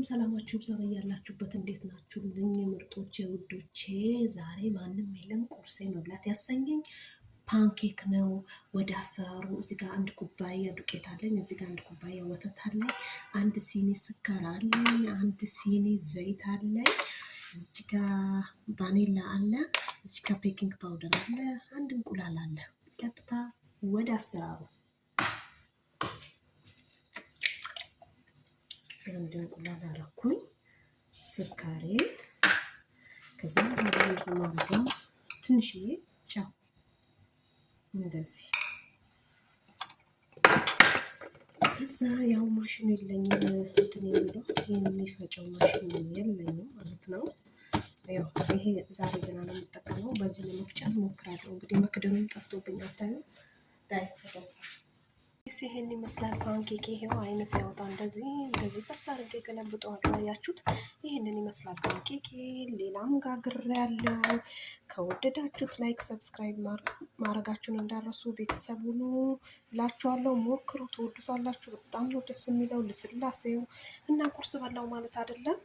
ሰላማችሁ ይብዛ በያላችሁበት። እንዴት ናችሁ? ልኝ ምርጦቼ ውዶቼ፣ ዛሬ ማንም የለም ቁርሴ መብላት ያሰኘኝ ፓንኬክ ነው። ወደ አሰራሩ እዚህ ጋር አንድ ኩባያ ዱቄት አለኝ፣ እዚህ ጋር አንድ ኩባያ ወተት አለኝ፣ አንድ ሲኒ ስኳር አለኝ፣ አንድ ሲኒ ዘይት አለኝ፣ እዚህ ጋር ቫኒላ አለ፣ እዚህ ጋር ቤኪንግ ፓውደር አለ፣ አንድ እንቁላል አለ። ቀጥታ ወደ አሰራሩ። አንድ እንቁላል አረኩኝ፣ ስኳሬ፣ ከዛ አንድ ማረገው ትንሽዬ ጨው፣ እንደዚህ። ከዛ ያው ማሽን የለኝም እንትን የሚለው የሚፈጨው ማሽን የለኝም ማለት ነው። ያው ይሄ ዛሬ ገና ነው የምጠቀመው፣ በዚህ ለመፍጨት ሞክራለሁ። እንግዲህ መክደኑም ጠፍቶብኝ አታዩ ዳይ ተደስ ይሄን ይመስላል ፓንኬክ። ይሄው አይነት ሲያወጣ እንደዚህ ቀስ አድርጌ ገለብጠዋለሁ። አያችሁት? ይሄንን ይመስላል ፓንኬክ። ሌላም ጋግር ያለው ከወደዳችሁት ላይክ፣ ሰብስክራይብ ማድረጋችሁን እንዳረሱ ቤተሰብ ሁኑ እላችኋለሁ። ሞክሩ፣ ትወዱታላችሁ። በጣም ነው ደስ የሚለው ልስላሴው እና ቁርስ በላው ማለት አይደለም።